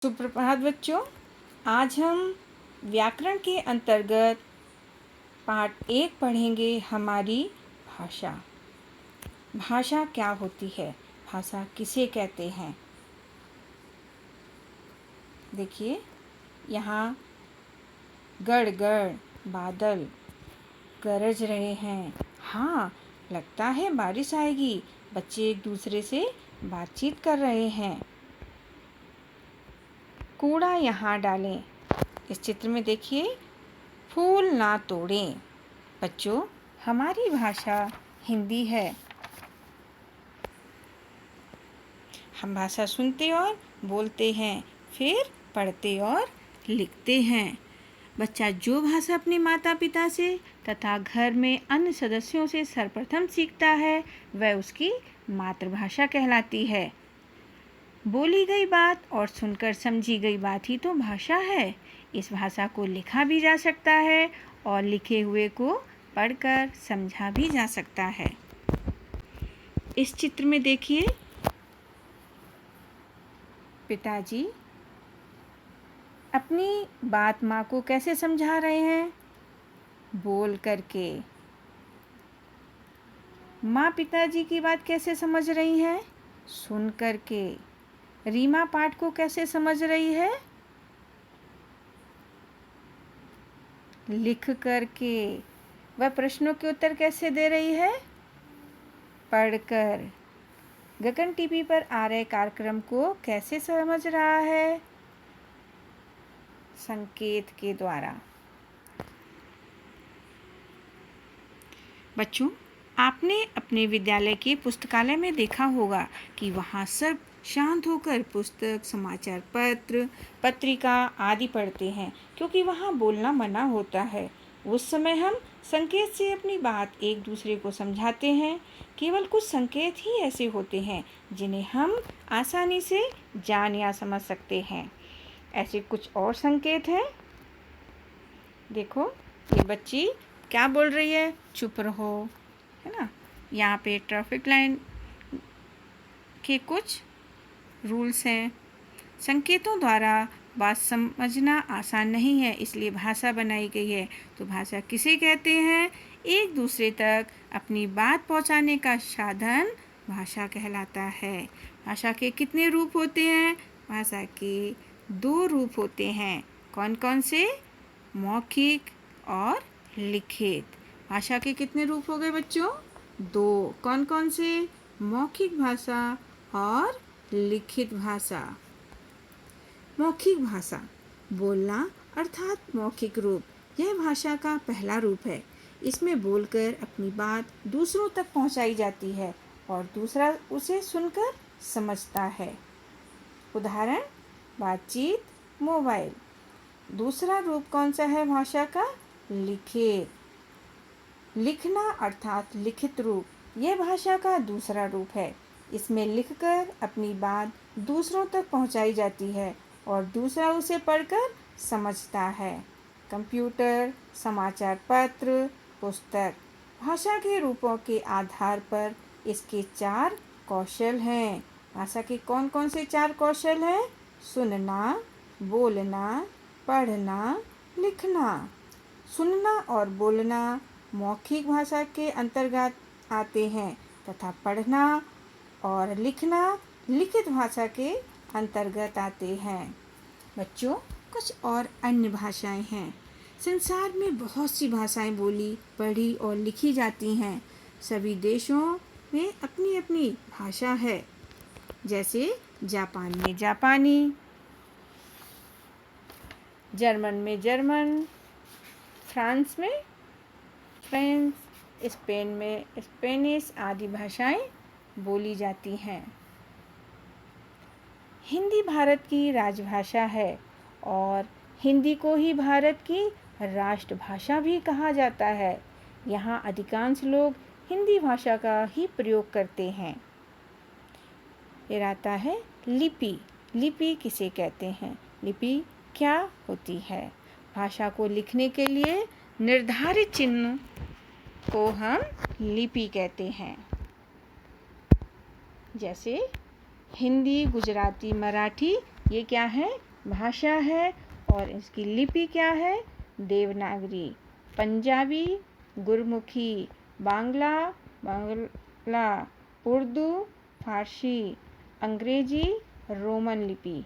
सुप्रभात बच्चों। आज हम व्याकरण के अंतर्गत पाठ 1 पढ़ेंगे। हमारी भाषा। भाषा क्या होती है? भाषा किसे कहते हैं? देखिए, यहाँ गड़-गड़ बादल गरज रहे हैं। हाँ, लगता है बारिश आएगी। बच्चे एक दूसरे से बातचीत कर रहे हैं। कूड़ा यहाँ डालें। इस चित्र में देखिए, फूल ना तोड़ें। बच्चों, हमारी भाषा हिंदी है। हम भाषा सुनते और बोलते हैं, फिर पढ़ते और लिखते हैं। बच्चा जो भाषा अपने माता पिता से तथा घर में अन्य सदस्यों से सर्वप्रथम सीखता है, वह उसकी मातृभाषा कहलाती है। बोली गई बात और सुनकर समझी गई बात ही तो भाषा है। इस भाषा को लिखा भी जा सकता है और लिखे हुए को पढ़कर समझा भी जा सकता है। इस चित्र में देखिए, पिताजी अपनी बात माँ को कैसे समझा रहे हैं? बोल करके। माँ पिताजी की बात कैसे समझ रही हैं? सुन करके। रीमा पाठ को कैसे समझ रही है? लिख करके। वह प्रश्नों के उत्तर कैसे दे रही है? पढ़कर। गगन टीवी पर आ रहे कार्यक्रम को कैसे समझ रहा है? संकेत के द्वारा। बच्चों, आपने अपने विद्यालय के पुस्तकालय में देखा होगा कि वहाँ सब शांत होकर पुस्तक, समाचार पत्र, पत्रिका आदि पढ़ते हैं, क्योंकि वहाँ बोलना मना होता है। उस समय हम संकेत से अपनी बात एक दूसरे को समझाते हैं। केवल कुछ संकेत ही ऐसे होते हैं जिन्हें हम आसानी से जान या समझ सकते हैं। ऐसे कुछ और संकेत हैं। देखो, ये बच्ची क्या बोल रही है? चुप रहो, है ना। यहाँ पे ट्रैफिक लाइन के कुछ रूल्स हैं। संकेतों द्वारा बात समझना आसान नहीं है, इसलिए भाषा बनाई गई है। तो भाषा किसे कहते हैं? एक दूसरे तक अपनी बात पहुंचाने का साधन भाषा कहलाता है। भाषा के कितने रूप होते हैं? भाषा के 2 रूप होते हैं। कौन कौन से? मौखिक और लिखित। भाषा के कितने रूप हो गए बच्चों? 2। कौन कौन से? मौखिक भाषा और लिखित भाषा। मौखिक भाषा, बोलना अर्थात मौखिक रूप, यह भाषा का पहला रूप है। इसमें बोलकर अपनी बात दूसरों तक पहुंचाई जाती है और दूसरा उसे सुनकर समझता है। उदाहरण, बातचीत, मोबाइल। दूसरा रूप कौन सा है भाषा का? लिखित। लिखना अर्थात लिखित रूप, यह भाषा का दूसरा रूप है। इसमें लिखकर अपनी बात दूसरों तक पहुंचाई जाती है और दूसरा उसे पढ़कर समझता है। कंप्यूटर, समाचार पत्र, पुस्तक। भाषा के रूपों के आधार पर इसके 4 कौशल हैं। भाषा के कौन कौन से 4 कौशल हैं? सुनना, बोलना, पढ़ना, लिखना। सुनना और बोलना मौखिक भाषा के अंतर्गत आते हैं तथा पढ़ना और लिखना लिखित भाषा के अंतर्गत आते हैं। बच्चों, कुछ और अन्य भाषाएं हैं। संसार में बहुत सी भाषाएं बोली, पढ़ी और लिखी जाती हैं। सभी देशों में अपनी अपनी भाषा है। जैसे जापान में जापानी, जर्मन में जर्मन, फ्रांस में फ्रेंच, स्पेन में स्पेनिश आदि भाषाएं बोली जाती हैं। हिंदी भारत की राजभाषा है और हिंदी को ही भारत की राष्ट्रभाषा भी कहा जाता है। यहाँ अधिकांश लोग हिंदी भाषा का ही प्रयोग करते हैं। फिर आता है लिपि। लिपि किसे कहते हैं? लिपि क्या होती है? भाषा को लिखने के लिए निर्धारित चिन्ह को हम लिपि कहते हैं। जैसे हिंदी, गुजराती, मराठी, ये क्या है? भाषा है और इसकी लिपि क्या है? देवनागरी। पंजाबी, गुरमुखी, बांग्ला, उर्दू, फारसी, अंग्रेजी, रोमन लिपि।